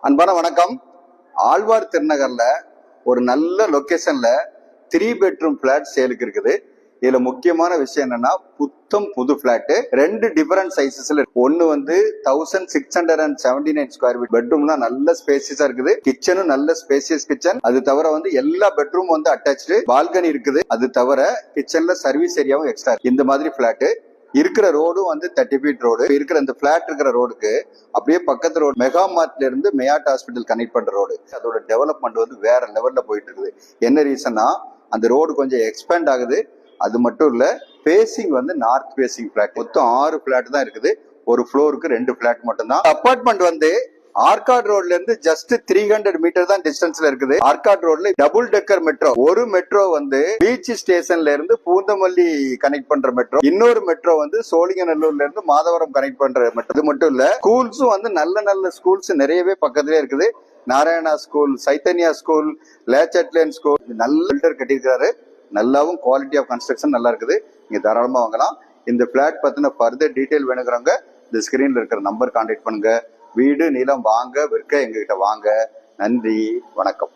அன்பான வணக்கம். ஆழ்வார் திருநகர்ல ஒரு நல்ல லொகேஷன்ல 3 பெட்ரூம் பிளாட் சேலுக்கு இருக்குது. இதுல முக்கியமான விஷயம் என்னன்னா, புத்தம் புது பிளாட் 2 டிஃபரெண்ட் சைசஸ்ல. ஒன்னு 1679 ஸ்கொயர் ஃபீட் பெட்ரூம்லாம் நல்ல ஸ்பேசியஸா இருக்குது. கிச்சனும் நல்ல ஸ்பேசியஸ் கிச்சன். அது தவிர எல்லா பெட்ரூம் அட்டாச்சு, பால்கனி இருக்குது. அது தவிர கிச்சன்ல சர்வீஸ் ஏரியாவும் எக்ஸ்ட்ரா. இந்த மாதிரி பிளாட் இருக்கிற ரோடும் 30 ஃபீட் ரோடு இருக்கிற இந்த பிளாட் இருக்கிற ரோடுக்கு அப்படியே பக்கத்து ரோடு மெகா மார்ட்ல இருந்து மேயாட் ஹாஸ்பிட்டல் கனெக்ட் பண்ற ரோடு. அதோட டெவலப்மெண்ட் வேற லெவல்ல போயிட்டு இருக்குது. என்ன ரீசன்னா, அந்த ரோடு கொஞ்சம் எக்ஸ்பேண்ட் ஆகுது. அது மட்டும் இல்ல, பேசிங் நார்த் பேசிங் பிளாட். மொத்தம் 6 பிளாட் தான் இருக்குது. ஒரு ஃப்ளோருக்கு 2 பிளாட் மட்டும் தான். அபார்ட்மெண்ட் ஆர்காட் ரோட்ல இருந்து ஜஸ்ட் 300 மீட்டர் தான் டிஸ்டன்ஸ்ல இருக்குது. ஆர்காட் ரோட்ல டபுள் டெக்கர் மெட்ரோ. ஒரு மெட்ரோ பீச் ஸ்டேஷன்ல இருந்து பூந்தமல்லி கனெக்ட் பண்ற மெட்ரோ, இன்னொரு மெட்ரோ சோழிங்கநல்லூர்ல இருந்து மாதவரம் கனெக்ட் பண்ற மெட்ரோ. இது மட்டும் இல்ல, ஸ்கூல்ஸும் நல்ல ஸ்கூல்ஸ் நிறையவே பக்கத்துலயே இருக்குது. நாராயணா ஸ்கூல், சைத்தன்யா ஸ்கூல், லேச்சட்லேன் ஸ்கூல். நல்ல பில்டர் கட்டியிருக்காரு. நல்லாவும் குவாலிட்டி ஆஃப் கன்ஸ்ட்ரக்ஷன் நல்லா இருக்குது. நீங்க தாராளமா வாங்கலாம். இந்த பிளாட் பத்தின ஃபர்தர் டீடைல் வேணுங்கிறவங்க இந்த ஸ்கிரீன்ல இருக்கிற நம்பர் கான்டாக்ட் பண்ணுங்க. வீடு நிலம் வாங்க விற்க எங்ககிட்ட வாங்க. நன்றி, வணக்கம்.